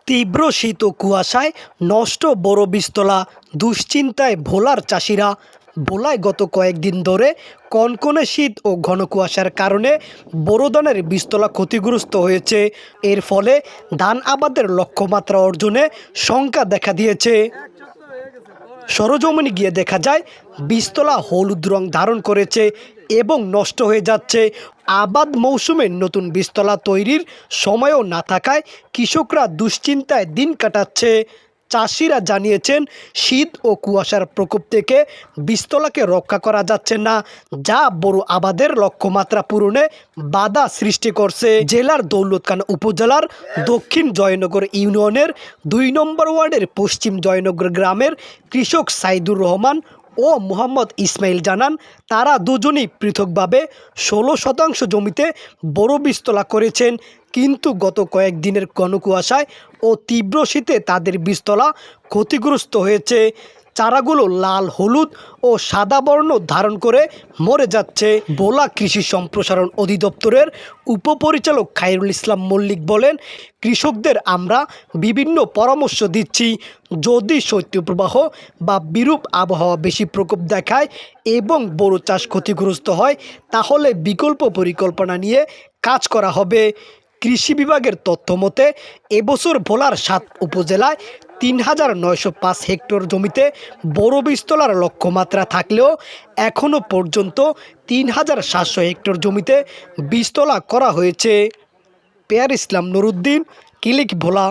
তীব্র শীত ও কুয়াশায় নষ্ট বড় বীজতলা, দুশ্চিন্তায় ভোলার চাষিরা। ভোলায় গত কয়েকদিন ধরে কনকনে শীত ও ঘন কুয়াশার কারণে বোরো ধানের বীজতলা ক্ষতিগ্রস্ত হয়েছে। এর ফলে ধান আবাদের লক্ষ্যমাত্রা অর্জনে শঙ্কা দেখা দিয়েছে। সরজমিনে গিয়ে দেখা যায় বীজতলা হলুদ রং ধারণ করেছে এবং নষ্ট হয়ে যাচ্ছে। আবাদ মৌসুমে নতুন বীজতলা তৈরির সময়ও না থাকায় কৃষকরা দুশ্চিন্তায় দিন কাটাচ্ছে। চাষিরা জানিয়েছেন, শীত ও কুয়াশার প্রকোপ থেকে বীজতলাকে রক্ষা করা যাচ্ছে না, যা বড় আবাদের লক্ষ্যমাত্রা পূরণে বাধা সৃষ্টি করছে। জেলার দৌলতখান উপজেলার দক্ষিণ জয়নগর ইউনিয়নের ২ নম্বর ওয়ার্ডের পশ্চিম জয়নগর গ্রামের কৃষক সাইদুর রহমান ও মোহাম্মদ ইসমাইল জানান, তারা দুজনেই পৃথকভাবে ১৬ শতাংশ জমিতে বড় বীজতলা করেছেন, কিন্তু গত কয়েকদিনের ঘন কুয়াশায় ও তীব্র শীতে তাদের বীজতলা ক্ষতিগ্রস্ত হয়েছে। চারাগুলো লাল, হলুদ ও সাদা বর্ণ ধারণ করে মরে যাচ্ছে। ভোলা কৃষি সম্প্রসারণ অধিদপ্তরের উপপরিচালক খায়রুল ইসলাম মল্লিক বলেন, কৃষকদের আমরা বিভিন্ন পরামর্শ দিচ্ছি। যদি শৈত্যপ্রবাহ বা বিরূপ আবহাওয়া বেশি প্রকোপ দেখায় এবং বড় চাষ ক্ষতিগ্রস্ত হয়, তাহলে বিকল্প পরিকল্পনা নিয়ে কাজ করা হবে। কৃষি বিভাগের তথ্য মতে এবছর ভোলার ৭ উপজেলায় ৩,৯০৫ হেক্টর জমিতে বড় বীজতলার লক্ষ্যমাত্রা থাকলেও এখনও পর্যন্ত ৩,৭০০ হেক্টর জমিতে বীজতলা করা হয়েছে। পেয়ার ইসলাম নুরুদ্দিন, ক্লিক ভোলা।